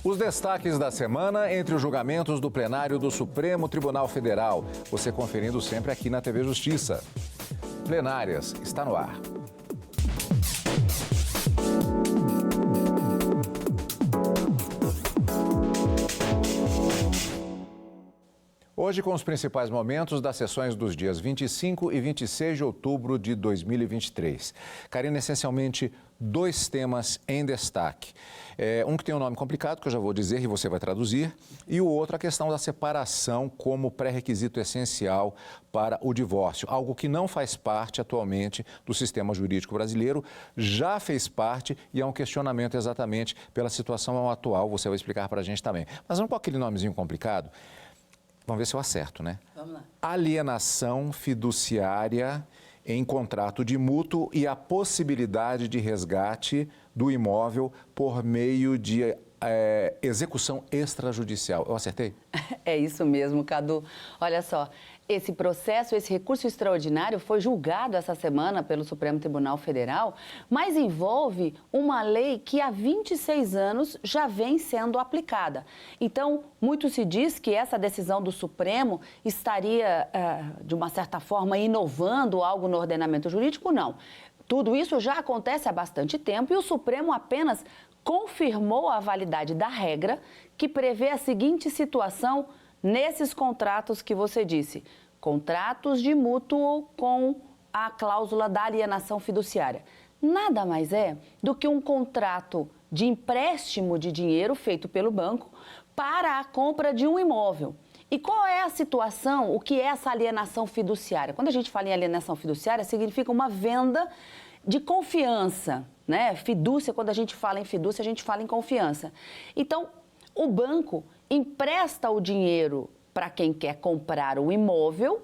Os destaques da semana entre os julgamentos do plenário do Supremo Tribunal Federal. Você conferindo sempre aqui na TV Justiça. Plenárias está no ar. Hoje com os principais momentos das sessões dos dias 25 e 26 de outubro de 2023. Karina, essencialmente dois temas em destaque. Um que tem um nome complicado, que eu já vou dizer e você vai traduzir, e o outro a questão da separação como pré-requisito essencial para o divórcio, algo que não faz parte atualmente do sistema jurídico brasileiro, já fez parte e é um questionamento exatamente pela situação atual, você vai explicar para a gente também. Mas vamos com aquele nomezinho complicado? Vamos ver se eu acerto, né? Vamos lá. Alienação fiduciária em contrato de mútuo e a possibilidade de resgate do imóvel por meio de execução extrajudicial. Eu acertei? É isso mesmo, Cadu. Olha só, esse processo, esse recurso extraordinário foi julgado essa semana pelo Supremo Tribunal Federal, mas envolve uma lei que há 26 anos já vem sendo aplicada. Então, muito se diz que essa decisão do Supremo estaria, de uma certa forma, inovando algo no ordenamento jurídico. Não. Tudo isso já acontece há bastante tempo e o Supremo apenas confirmou a validade da regra que prevê a seguinte situação nesses contratos que você disse. Contratos de mútuo com a cláusula da alienação fiduciária. Nada mais é do que um contrato de empréstimo de dinheiro feito pelo banco para a compra de um imóvel. E qual é a situação, o que é essa alienação fiduciária? Quando a gente fala em alienação fiduciária, significa uma venda de confiança, né? Fidúcia, quando a gente fala em fidúcia, a gente fala em confiança. Então, o banco empresta o dinheiro para quem quer comprar o imóvel,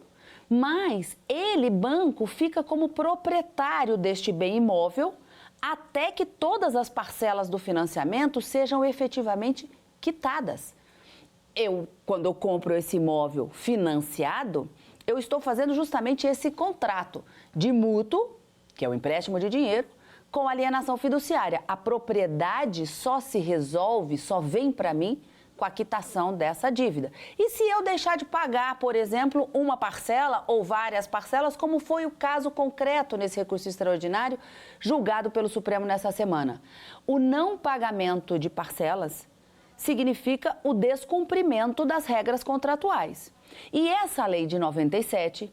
mas ele, banco, fica como proprietário deste bem imóvel até que todas as parcelas do financiamento sejam efetivamente quitadas. Quando eu compro esse imóvel financiado, eu estou fazendo justamente esse contrato de mútuo, que é o empréstimo de dinheiro, com alienação fiduciária. A propriedade só se resolve, só vem para mim com a quitação dessa dívida. E se eu deixar de pagar, por exemplo, uma parcela ou várias parcelas, como foi o caso concreto nesse recurso extraordinário julgado pelo Supremo nessa semana? O não pagamento de parcelas significa o descumprimento das regras contratuais. E essa lei de 97,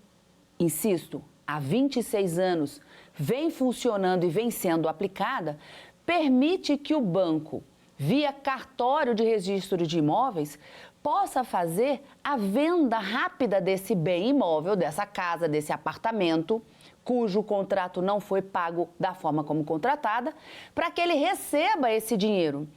insisto, há 26 anos, vem funcionando e vem sendo aplicada, permite que o banco, via cartório de registro de imóveis, possa fazer a venda rápida desse bem imóvel, dessa casa, desse apartamento, cujo contrato não foi pago da forma como contratada, para que ele receba esse dinheiro.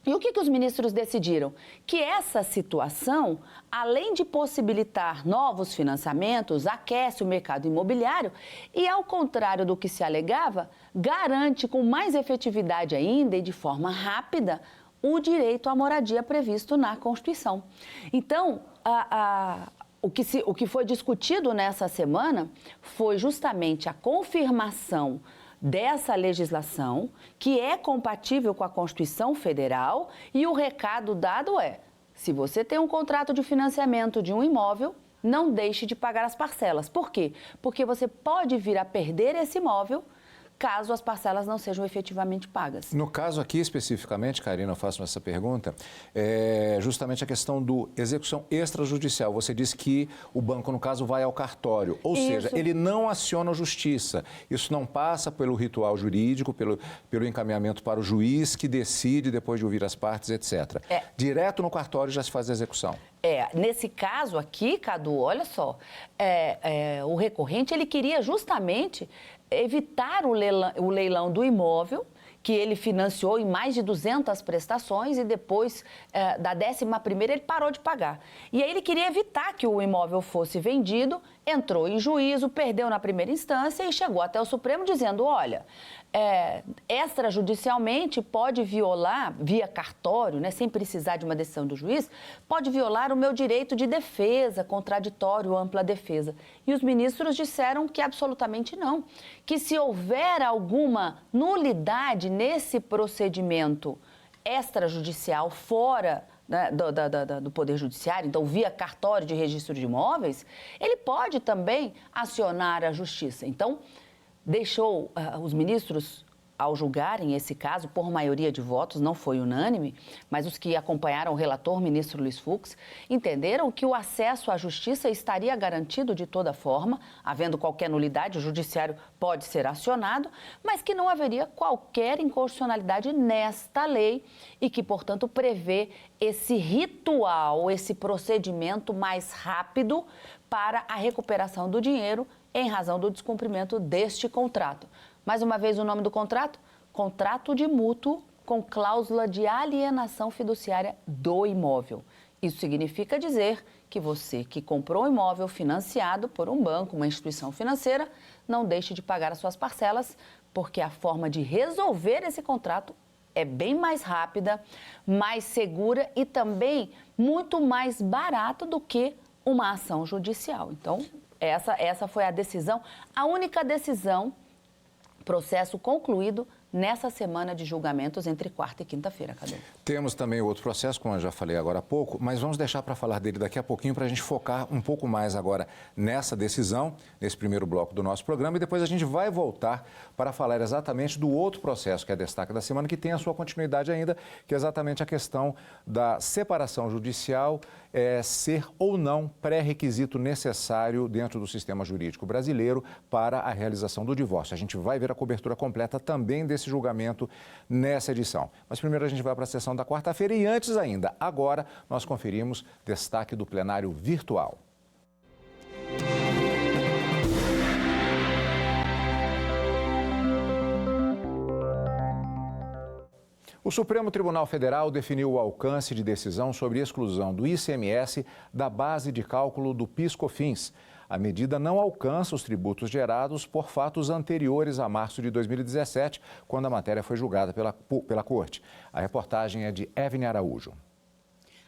E o que os ministros decidiram? Que essa situação, além de possibilitar novos financiamentos, aquece o mercado imobiliário e, ao contrário do que se alegava, garante com mais efetividade ainda e de forma rápida o direito à moradia previsto na Constituição. Então, o que foi discutido nessa semana foi justamente a confirmação dessa legislação, que é compatível com a Constituição Federal, e o recado dado é: se você tem um contrato de financiamento de um imóvel, não deixe de pagar as parcelas. Por quê? Porque você pode vir a perder esse imóvel caso as parcelas não sejam efetivamente pagas. No caso aqui, especificamente, Karina, eu faço essa pergunta, justamente a questão do execução extrajudicial. Você disse que o banco, no caso, vai ao cartório, ou seja, ele não aciona a justiça. Isso não passa pelo ritual jurídico, pelo encaminhamento para o juiz, que decide depois de ouvir as partes, etc. Direto no cartório já se faz a execução. Nesse caso aqui, Cadu, olha só, o recorrente, ele queria justamente evitar o leilão do imóvel, que ele financiou em mais de 200 prestações e depois da 11ª ele parou de pagar. E aí ele queria evitar que o imóvel fosse vendido, entrou em juízo, perdeu na primeira instância e chegou até o Supremo dizendo: olha, extrajudicialmente pode violar, via cartório, né, sem precisar de uma decisão do juiz, pode violar o meu direito de defesa, contraditório, ampla defesa. E os ministros disseram que absolutamente não, que se houver alguma nulidade nesse procedimento extrajudicial fora, né, do Poder Judiciário, então via cartório de registro de imóveis, ele pode também acionar a Justiça. Então, deixou os ministros, ao julgarem esse caso, por maioria de votos, não foi unânime, mas os que acompanharam o relator, ministro Luiz Fux, entenderam que o acesso à justiça estaria garantido de toda forma, havendo qualquer nulidade, o judiciário pode ser acionado, mas que não haveria qualquer inconstitucionalidade nesta lei e que, portanto, prevê esse ritual, esse procedimento mais rápido para a recuperação do dinheiro em razão do descumprimento deste contrato. Mais uma vez, o nome do contrato? Contrato de mútuo com cláusula de alienação fiduciária do imóvel. Isso significa dizer que você que comprou um imóvel financiado por um banco, uma instituição financeira, não deixe de pagar as suas parcelas, porque a forma de resolver esse contrato é bem mais rápida, mais segura e também muito mais barata do que uma ação judicial. Então, essa foi a decisão, a única decisão, processo concluído nessa semana de julgamentos entre quarta e quinta-feira, Cadu. Temos também outro processo, como eu já falei agora há pouco, mas vamos deixar para falar dele daqui a pouquinho para a gente focar um pouco mais agora nessa decisão, nesse primeiro bloco do nosso programa, e depois a gente vai voltar para falar exatamente do outro processo que é destaque da semana, que tem a sua continuidade ainda, que é exatamente a questão da separação judicial ser ou não pré-requisito necessário dentro do sistema jurídico brasileiro para a realização do divórcio. A gente vai ver a cobertura completa também desse julgamento nessa edição. Mas primeiro a gente vai para a sessão da quarta-feira e antes ainda, agora nós conferimos destaque do plenário virtual. O Supremo Tribunal Federal definiu o alcance de decisão sobre exclusão do ICMS da base de cálculo do PIS/COFINS. A medida não alcança os tributos gerados por fatos anteriores a março de 2017, quando a matéria foi julgada pela Corte. A reportagem é de Evne Araújo.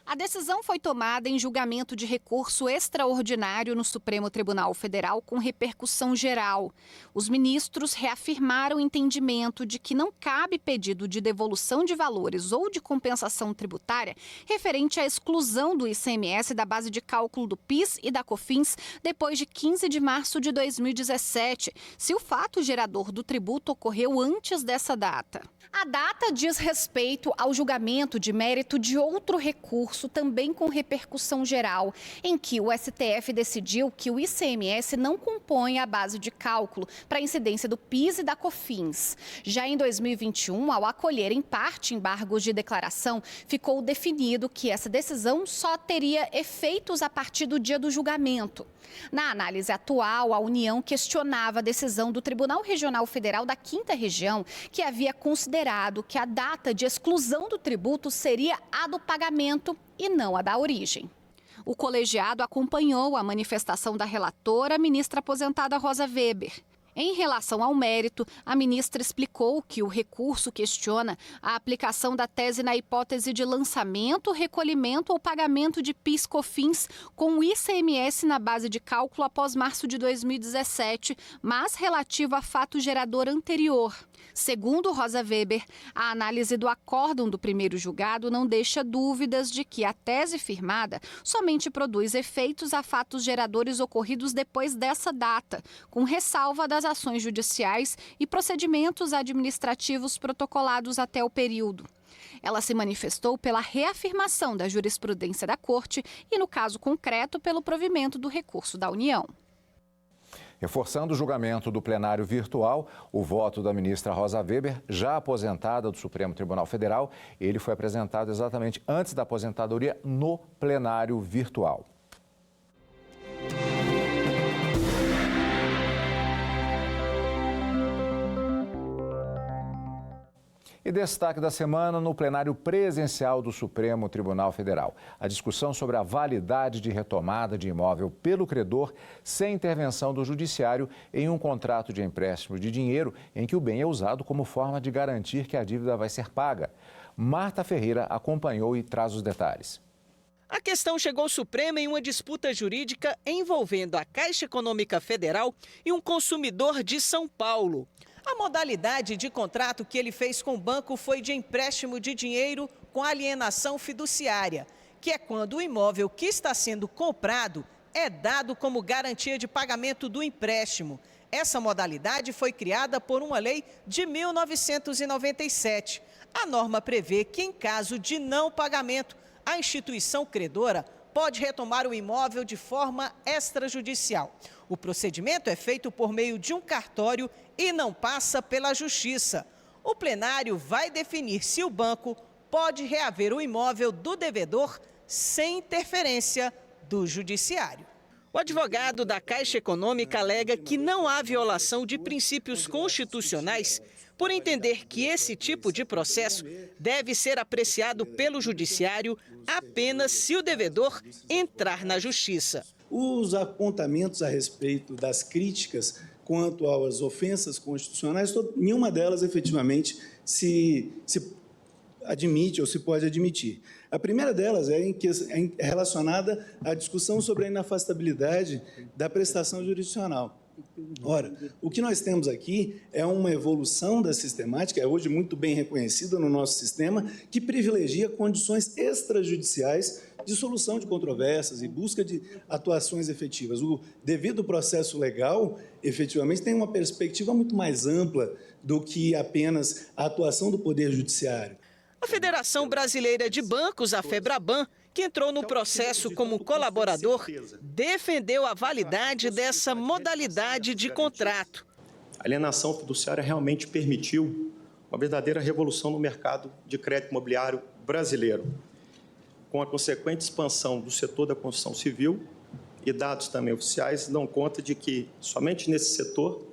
A decisão foi tomada em julgamento de recurso extraordinário no Supremo Tribunal Federal com repercussão geral. Os ministros reafirmaram o entendimento de que não cabe pedido de devolução de valores ou de compensação tributária referente à exclusão do ICMS da base de cálculo do PIS e da COFINS depois de 15 de março de 2017, se o fato gerador do tributo ocorreu antes dessa data. A data diz respeito ao julgamento de mérito de outro recurso, também com repercussão geral, em que o STF decidiu que o ICMS não compõe a base de cálculo para a incidência do PIS e da COFINS. Já em 2021, ao acolher em parte embargos de declaração, ficou definido que essa decisão só teria efeitos a partir do dia do julgamento. Na análise atual, a União questionava a decisão do Tribunal Regional Federal da 5ª Região, que havia considerado que a data de exclusão do tributo seria a do pagamento e não a da origem. O colegiado acompanhou a manifestação da relatora, ministra aposentada Rosa Weber. Em relação ao mérito, a ministra explicou que o recurso questiona a aplicação da tese na hipótese de lançamento, recolhimento ou pagamento de PIS/COFINS com o ICMS na base de cálculo após março de 2017, mas relativo a fato gerador anterior. Segundo Rosa Weber, a análise do acórdão do primeiro julgado não deixa dúvidas de que a tese firmada somente produz efeitos a fatos geradores ocorridos depois dessa data, com ressalva das ações judiciais e procedimentos administrativos protocolados até o período. Ela se manifestou pela reafirmação da jurisprudência da Corte e, no caso concreto, pelo provimento do recurso da União. Reforçando o julgamento do plenário virtual, o voto da ministra Rosa Weber, já aposentada do Supremo Tribunal Federal, ele foi apresentado exatamente antes da aposentadoria no plenário virtual. E destaque da semana no plenário presencial do Supremo Tribunal Federal. A discussão sobre a validade de retomada de imóvel pelo credor sem intervenção do judiciário em um contrato de empréstimo de dinheiro em que o bem é usado como forma de garantir que a dívida vai ser paga. Marta Ferreira acompanhou e traz os detalhes. A questão chegou ao Supremo em uma disputa jurídica envolvendo a Caixa Econômica Federal e um consumidor de São Paulo. A modalidade de contrato que ele fez com o banco foi de empréstimo de dinheiro com alienação fiduciária, que é quando o imóvel que está sendo comprado é dado como garantia de pagamento do empréstimo. Essa modalidade foi criada por uma lei de 1997. A norma prevê que, em caso de não pagamento, a instituição credora pode retomar o imóvel de forma extrajudicial. O procedimento é feito por meio de um cartório e não passa pela Justiça. O plenário vai definir se o banco pode reaver o imóvel do devedor sem interferência do Judiciário. O advogado da Caixa Econômica alega que não há violação de princípios constitucionais por entender que esse tipo de processo deve ser apreciado pelo Judiciário apenas se o devedor entrar na Justiça. Os apontamentos a respeito das críticas quanto às ofensas constitucionais, nenhuma delas efetivamente se admite ou se pode admitir. A primeira delas é relacionada à discussão sobre a inafastabilidade da prestação jurisdicional. Ora, o que nós temos aqui é uma evolução da sistemática, é hoje muito bem reconhecida no nosso sistema, que privilegia condições extrajudiciais de solução de controvérsias e busca de atuações efetivas. O devido processo legal, efetivamente, tem uma perspectiva muito mais ampla do que apenas a atuação do Poder Judiciário. A Federação Brasileira de Bancos, a FEBRABAN, que entrou no processo como colaborador, defendeu a validade dessa modalidade de contrato. A alienação fiduciária realmente permitiu uma verdadeira revolução no mercado de crédito imobiliário brasileiro, com a consequente expansão do setor da construção civil, e dados também oficiais dão conta de que somente nesse setor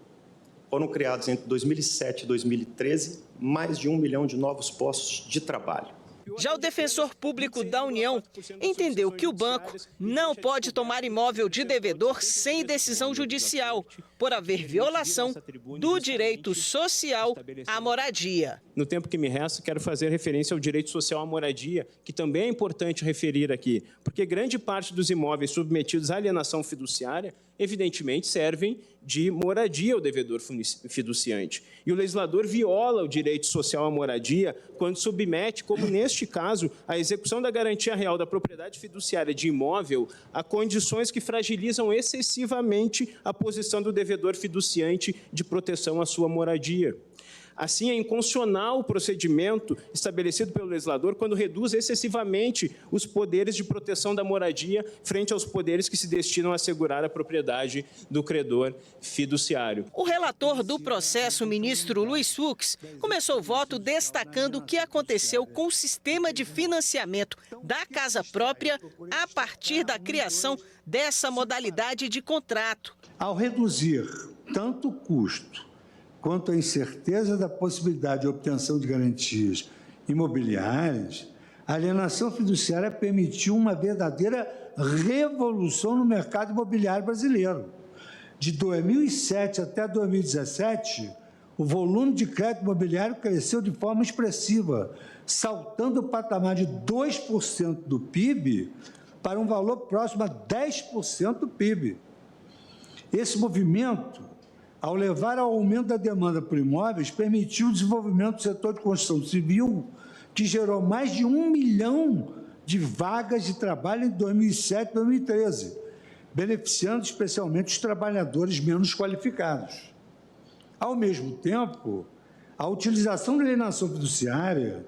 foram criados entre 2007 e 2013 mais de 1 milhão de novos postos de trabalho. Já o defensor público da União entendeu que o banco não pode tomar imóvel de devedor sem decisão judicial, por haver violação do direito social à moradia. No tempo que me resta, quero fazer referência ao direito social à moradia, que também é importante referir aqui, porque grande parte dos imóveis submetidos à alienação fiduciária, evidentemente, servem de moradia ao devedor fiduciante. E o legislador viola o direito social à moradia quando submete, como neste caso, a execução da garantia real da propriedade fiduciária de imóvel a condições que fragilizam excessivamente a posição do devedor fiduciante de proteção à sua moradia. Assim, é inconstitucional o procedimento estabelecido pelo legislador quando reduz excessivamente os poderes de proteção da moradia frente aos poderes que se destinam a assegurar a propriedade do credor fiduciário. O relator do processo, o ministro Luiz Fux, começou o voto destacando o que aconteceu com o sistema de financiamento da casa própria a partir da criação dessa modalidade de contrato. Ao reduzir tanto o custo quanto à incerteza da possibilidade de obtenção de garantias imobiliárias, a alienação fiduciária permitiu uma verdadeira revolução no mercado imobiliário brasileiro. De 2007 até 2017, o volume de crédito imobiliário cresceu de forma expressiva, saltando o patamar de 2% do PIB para um valor próximo a 10% do PIB. Esse movimento, ao levar ao aumento da demanda por imóveis, permitiu o desenvolvimento do setor de construção civil, que gerou mais de 1 milhão de vagas de trabalho em 2007 e 2013, beneficiando especialmente os trabalhadores menos qualificados. Ao mesmo tempo, a utilização da alienação fiduciária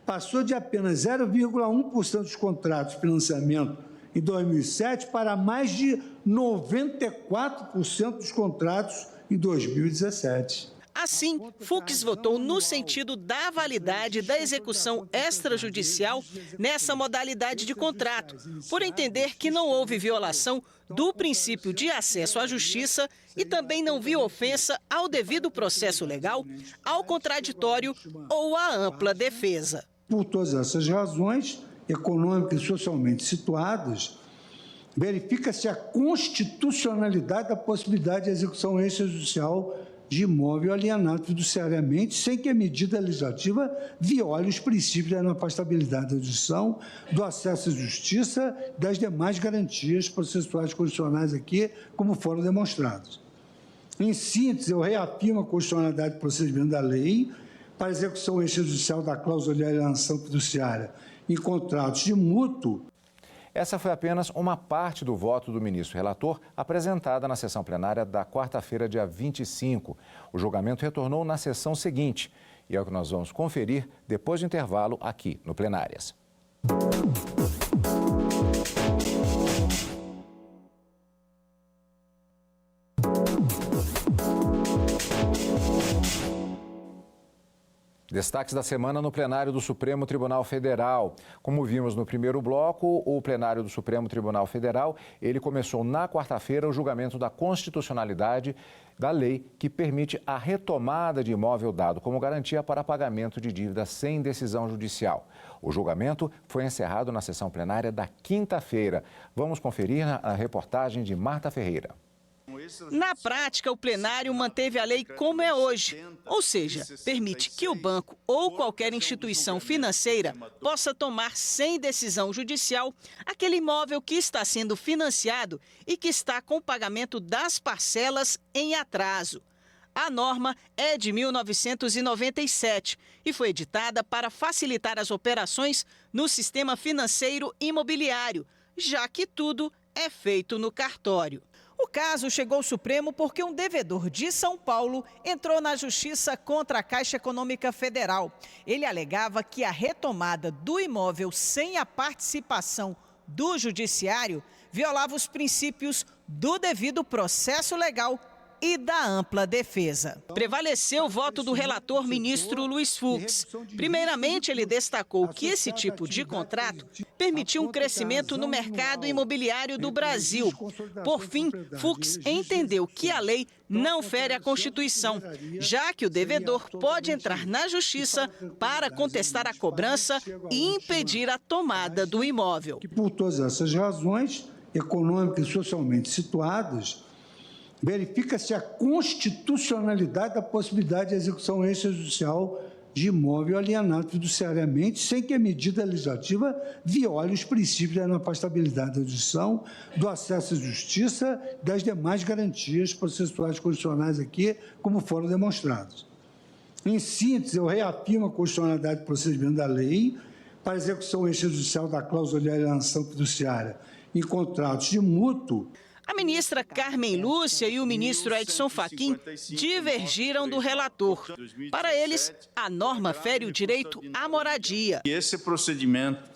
passou de apenas 0,1% dos contratos de financiamento em 2007 para mais de 94% dos contratos em 2017. Assim, Fux votou no sentido da validade da execução extrajudicial nessa modalidade de contrato, por entender que não houve violação do princípio de acesso à justiça e também não viu ofensa ao devido processo legal, ao contraditório ou à ampla defesa. Por todas essas razões, econômicas e socialmente situadas, verifica-se a constitucionalidade da possibilidade de execução extrajudicial de imóvel alienado fiduciariamente, sem que a medida legislativa viole os princípios da inafastabilidade da jurisdição, do acesso à justiça e das demais garantias processuais constitucionais aqui, como foram demonstrados. Em síntese, eu reafirmo a constitucionalidade do procedimento da lei para execução extrajudicial da cláusula de alienação fiduciária em contratos de mútuo. Essa foi apenas uma parte do voto do ministro relator apresentada na sessão plenária da quarta-feira, dia 25. O julgamento retornou na sessão seguinte e é o que nós vamos conferir depois do intervalo aqui no Plenárias. Destaques da semana no plenário do Supremo Tribunal Federal. Como vimos no primeiro bloco, o plenário do Supremo Tribunal Federal, ele começou na quarta-feira o julgamento da constitucionalidade da lei que permite a retomada de imóvel dado como garantia para pagamento de dívida sem decisão judicial. O julgamento foi encerrado na sessão plenária da quinta-feira. Vamos conferir a reportagem de Marta Ferreira. Na prática, o plenário manteve a lei como é hoje, ou seja, permite que o banco ou qualquer instituição financeira possa tomar sem decisão judicial aquele imóvel que está sendo financiado e que está com o pagamento das parcelas em atraso. A norma é de 1997 e foi editada para facilitar as operações no sistema financeiro imobiliário, já que tudo é feito no cartório. O caso chegou ao Supremo porque um devedor de São Paulo entrou na Justiça contra a Caixa Econômica Federal. Ele alegava que a retomada do imóvel sem a participação do Judiciário violava os princípios do devido processo legal e da ampla defesa. Prevaleceu o voto do relator ministro Luiz Fux. Primeiramente, ele destacou que esse tipo de contrato permitiu um crescimento no mercado imobiliário do Brasil. Por fim, Fux entendeu que a lei não fere a Constituição, já que o devedor pode entrar na Justiça para contestar a cobrança e impedir a tomada do imóvel. Por todas essas razões, econômicas e socialmente situadas, verifica-se a constitucionalidade da possibilidade de execução extrajudicial de imóvel alienado fiduciariamente, sem que a medida legislativa viole os princípios da inafastabilidade da jurisdição, do acesso à justiça e das demais garantias processuais constitucionais aqui, como foram demonstrados. Em síntese, eu reafirmo a constitucionalidade do procedimento da lei para execução extrajudicial da cláusula de alienação fiduciária em contratos de mútuo. A ministra Carmen Lúcia e o ministro Edson Fachin divergiram do relator. Para eles, a norma fere o direito à moradia. Esse procedimento,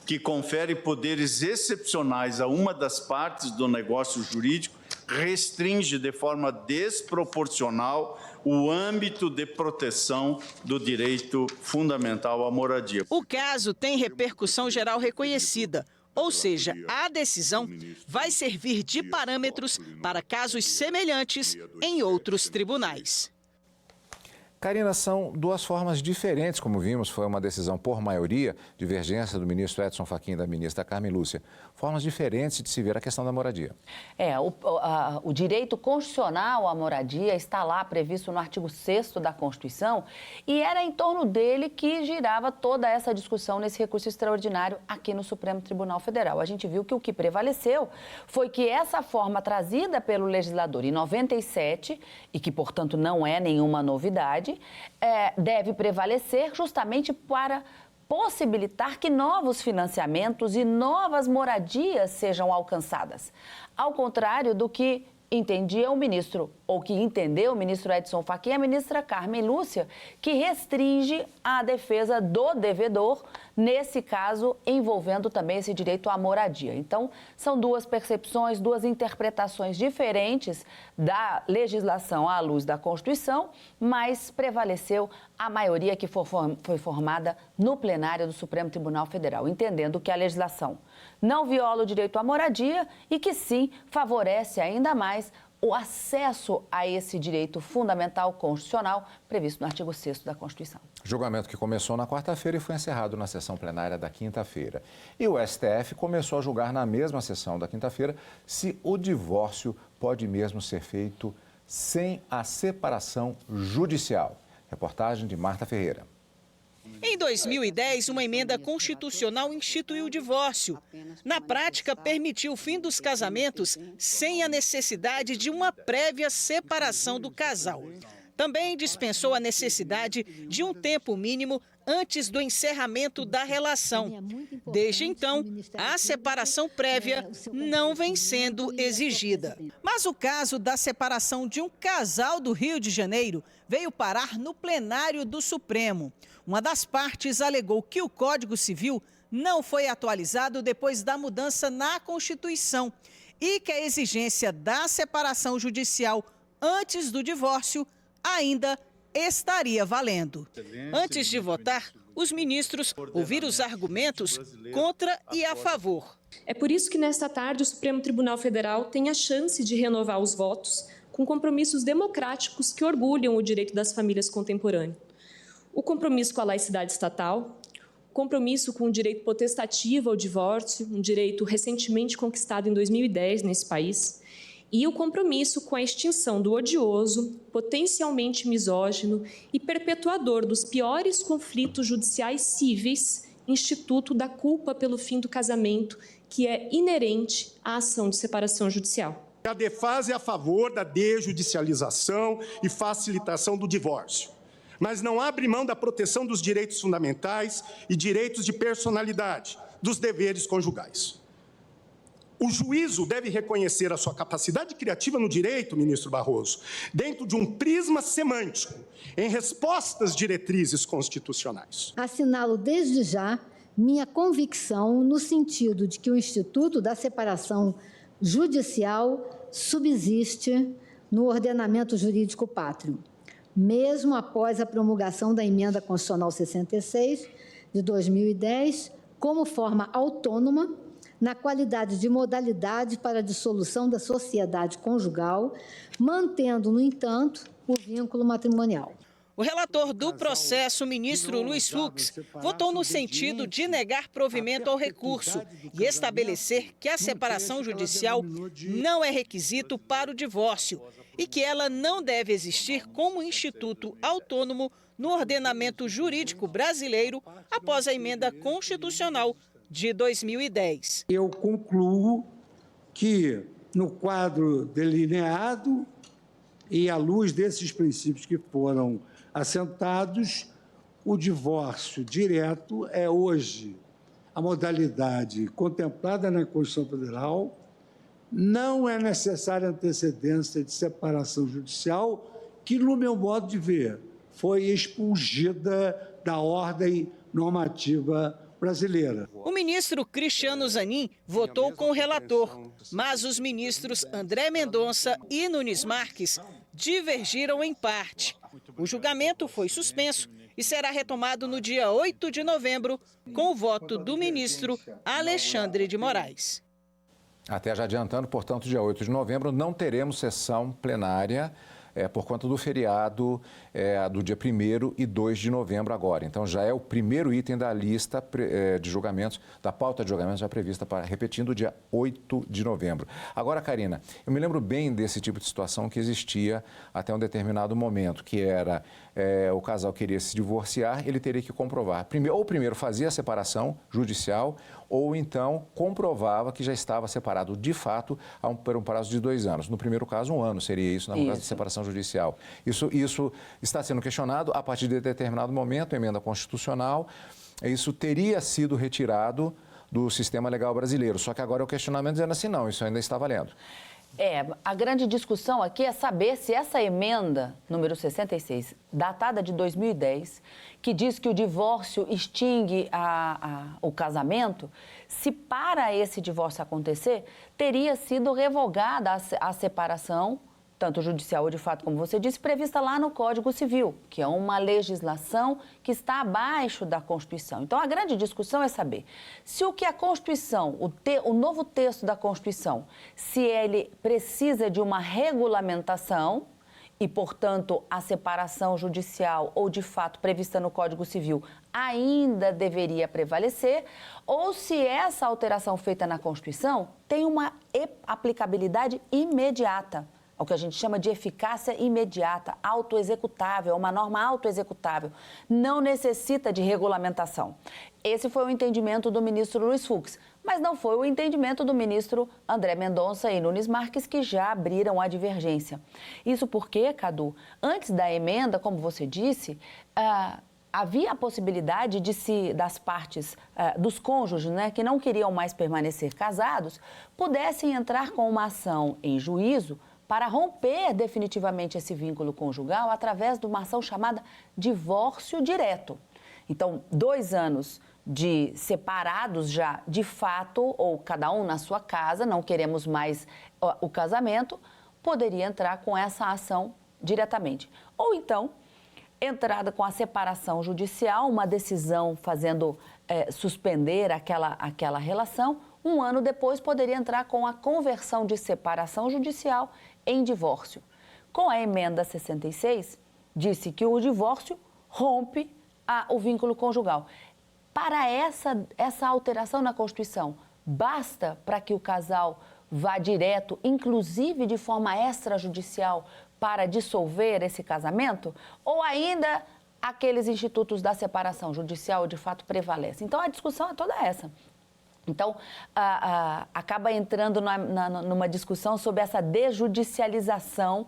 que confere poderes excepcionais a uma das partes do negócio jurídico, restringe de forma desproporcional o âmbito de proteção do direito fundamental à moradia. O caso tem repercussão geral reconhecida. Ou seja, a decisão vai servir de parâmetros para casos semelhantes em outros tribunais. Karina, são duas formas diferentes, como vimos, foi uma decisão por maioria, divergência do ministro Edson Fachin e da ministra Carmen Lúcia. Formas diferentes de se ver a questão da moradia. O direito constitucional à moradia está lá previsto no artigo 6º da Constituição e era em torno dele que girava toda essa discussão nesse recurso extraordinário aqui no Supremo Tribunal Federal. A gente viu que o que prevaleceu foi que essa forma trazida pelo legislador em 97, e que, portanto, não é nenhuma novidade, deve prevalecer justamente para possibilitar que novos financiamentos e novas moradias sejam alcançadas. Ao contrário do que entendia o ministro, ou que entendeu o ministro Edson Fachin e a ministra Carmen Lúcia, que restringe a defesa do devedor, nesse caso envolvendo também esse direito à moradia. Então, são duas percepções, duas interpretações diferentes da legislação à luz da Constituição, mas prevaleceu a maioria que foi formada no plenário do Supremo Tribunal Federal, entendendo que a legislação não viola o direito à moradia e que sim favorece ainda mais o acesso a esse direito fundamental constitucional previsto no artigo 6º da Constituição. Julgamento que começou na quarta-feira e foi encerrado na sessão plenária da quinta-feira. E o STF começou a julgar na mesma sessão da quinta-feira se o divórcio pode mesmo ser feito sem a separação judicial. Reportagem de Marta Ferreira. Em 2010, uma emenda constitucional instituiu o divórcio. Na prática, permitiu o fim dos casamentos sem a necessidade de uma prévia separação do casal. Também dispensou a necessidade de um tempo mínimo antes do encerramento da relação. Desde então, a separação prévia não vem sendo exigida. Mas o caso da separação de um casal do Rio de Janeiro veio parar no plenário do Supremo. Uma das partes alegou que o Código Civil não foi atualizado depois da mudança na Constituição e que a exigência da separação judicial antes do divórcio ainda estaria valendo. Antes de votar, os ministros ouviram os argumentos contra e a favor. É por isso que nesta tarde o Supremo Tribunal Federal tem a chance de renovar os votos com compromissos democráticos que orgulham o direito das famílias contemporâneas. O compromisso com a laicidade estatal, o compromisso com o direito potestativo ao divórcio, um direito recentemente conquistado em 2010 nesse país, e o compromisso com a extinção do odioso, potencialmente misógino e perpetuador dos piores conflitos judiciais cíveis, instituto da culpa pelo fim do casamento, que é inerente à ação de separação judicial. A Defasa é a favor da desjudicialização e facilitação do divórcio, mas não abre mão da proteção dos direitos fundamentais e direitos de personalidade, dos deveres conjugais. O juízo deve reconhecer a sua capacidade criativa no direito, ministro Barroso, dentro de um prisma semântico, em resposta às diretrizes constitucionais. Assinalo desde já minha convicção no sentido de que o Instituto da Separação Judicial subsiste no ordenamento jurídico pátrio, mesmo após a promulgação da Emenda Constitucional 66 de 2010, como forma autônoma, na qualidade de modalidade para a dissolução da sociedade conjugal, mantendo, no entanto, o vínculo matrimonial. O relator do processo, o ministro Luiz Fux, votou no sentido de negar provimento ao recurso e estabelecer que a separação judicial não é requisito para o divórcio e que ela não deve existir como instituto autônomo no ordenamento jurídico brasileiro após a emenda constitucional de 2010. Eu concluo que, no quadro delineado e à luz desses princípios que foram assentados, o divórcio direto é hoje a modalidade contemplada na Constituição Federal. Não é necessária antecedência de separação judicial, que, no meu modo de ver, foi expungida da ordem normativa brasileira. O ministro Cristiano Zanin votou com o relator, mas os ministros André Mendonça e Nunes Marques divergiram em parte. O julgamento foi suspenso e será retomado no dia 8 de novembro, com o voto do ministro Alexandre de Moraes. Até já adiantando, portanto, dia 8 de novembro não teremos sessão plenária por conta do feriado do dia 1º e 2 de novembro agora. Então, já é o primeiro item da lista de julgamentos, da pauta de julgamentos já prevista para, repetindo, dia 8 de novembro. Agora, Karina, eu me lembro bem desse tipo de situação que existia até um determinado momento, que era o casal queria se divorciar, ele teria que comprovar. Primeiro fazia a separação judicial, ou então comprovava que já estava separado de fato por um prazo de 2 anos. No primeiro caso, 1 ano seria isso, no caso de separação judicial. Isso está sendo questionado a partir de determinado momento, emenda constitucional. Isso teria sido retirado do sistema legal brasileiro. Só que agora o questionamento dizendo assim, não, isso ainda está valendo. A grande discussão aqui é saber se essa emenda, número 66, datada de 2010, que diz que o divórcio extingue o casamento, se para esse divórcio acontecer, teria sido revogada a separação, tanto judicial ou de fato, como você disse, prevista lá no Código Civil, que é uma legislação que está abaixo da Constituição. Então, a grande discussão é saber se o que a Constituição, o novo texto da Constituição, se ele precisa de uma regulamentação e, portanto, a separação judicial ou, de fato, prevista no Código Civil ainda deveria prevalecer, ou se essa alteração feita na Constituição tem uma aplicabilidade imediata. o que a gente chama de eficácia imediata, autoexecutável, é uma norma autoexecutável, não necessita de regulamentação. Esse foi o entendimento do ministro Luiz Fux, mas não foi o entendimento do ministro André Mendonça e Nunes Marques, que já abriram a divergência. Isso porque, Cadu, antes da emenda, como você disse, havia a possibilidade das partes, dos cônjuges, né, que não queriam mais permanecer casados, pudessem entrar com uma ação em juízo para romper definitivamente esse vínculo conjugal através de uma ação chamada divórcio direto. Então, 2 anos de separados já de fato, ou cada um na sua casa, não queremos mais o casamento, poderia entrar com essa ação diretamente. Ou então, entrada com a separação judicial, uma decisão fazendo suspender aquela relação, 1 ano depois poderia entrar com a conversão de separação judicial em divórcio. Com a emenda 66, disse que o divórcio rompe o vínculo conjugal. Para essa alteração na Constituição, basta para que o casal vá direto, inclusive de forma extrajudicial, para dissolver esse casamento? Ou ainda aqueles institutos da separação judicial de fato prevalecem? Então, a discussão é toda essa. Então, acaba entrando numa discussão sobre essa desjudicialização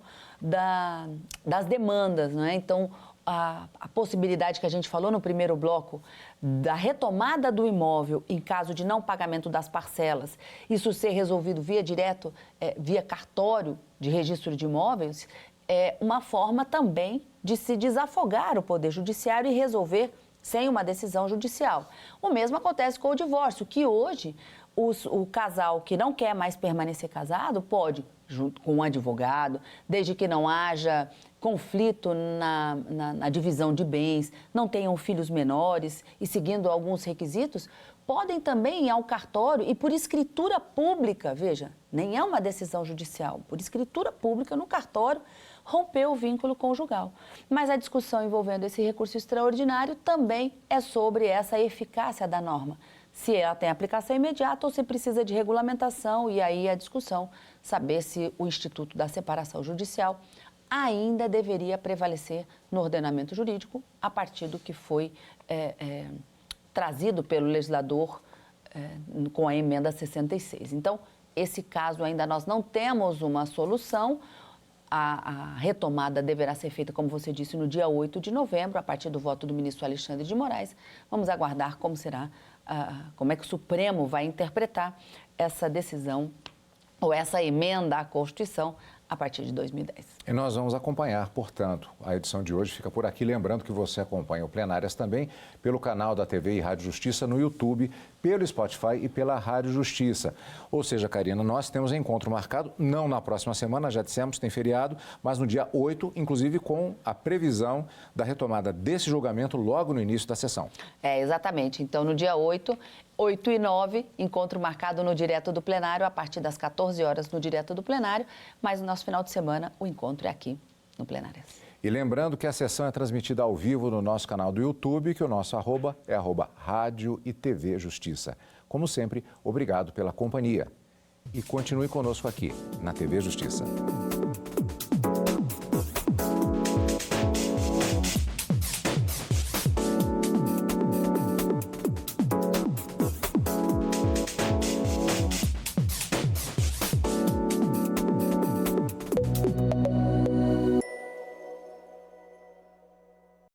das demandas, não é? Então, a possibilidade que a gente falou no primeiro bloco da retomada do imóvel em caso de não pagamento das parcelas, isso ser resolvido via cartório de registro de imóveis, é uma forma também de se desafogar o Poder Judiciário e resolver sem uma decisão judicial. O mesmo acontece com o divórcio, que hoje o casal que não quer mais permanecer casado pode, junto com um advogado, desde que não haja conflito na divisão de bens, não tenham filhos menores e seguindo alguns requisitos, podem também ir ao cartório e por escritura pública, veja, nem é uma decisão judicial, por escritura pública no cartório, romper o vínculo conjugal. Mas a discussão envolvendo esse recurso extraordinário também é sobre essa eficácia da norma. Se ela tem aplicação imediata ou se precisa de regulamentação, e aí a discussão, saber se o Instituto da Separação Judicial ainda deveria prevalecer no ordenamento jurídico a partir do que foi trazido pelo legislador com a emenda 66. Então, esse caso ainda nós não temos uma solução. A retomada deverá ser feita, como você disse, no dia 8 de novembro, a partir do voto do ministro Alexandre de Moraes. Vamos aguardar como será, como é que o Supremo vai interpretar essa decisão ou essa emenda à Constituição a partir de 2010. E nós vamos acompanhar, portanto, a edição de hoje fica por aqui. Lembrando que você acompanha o Plenárias também pelo canal da TV e Rádio Justiça no YouTube, pelo Spotify e pela Rádio Justiça. Ou seja, Karina, nós temos encontro marcado, não na próxima semana, já dissemos, tem feriado, mas no dia 8, inclusive com a previsão da retomada desse julgamento logo no início da sessão. Exatamente. Então, no dia 8 e 9, encontro marcado no Direto do Plenário, a partir das 14 horas no Direto do Plenário, mas no nosso final de semana o encontro é aqui no Plenárias. E lembrando que a sessão é transmitida ao vivo no nosso canal do YouTube, que o nosso arroba é @Rádio e TV Justiça. Como sempre, obrigado pela companhia. E continue conosco aqui na TV Justiça.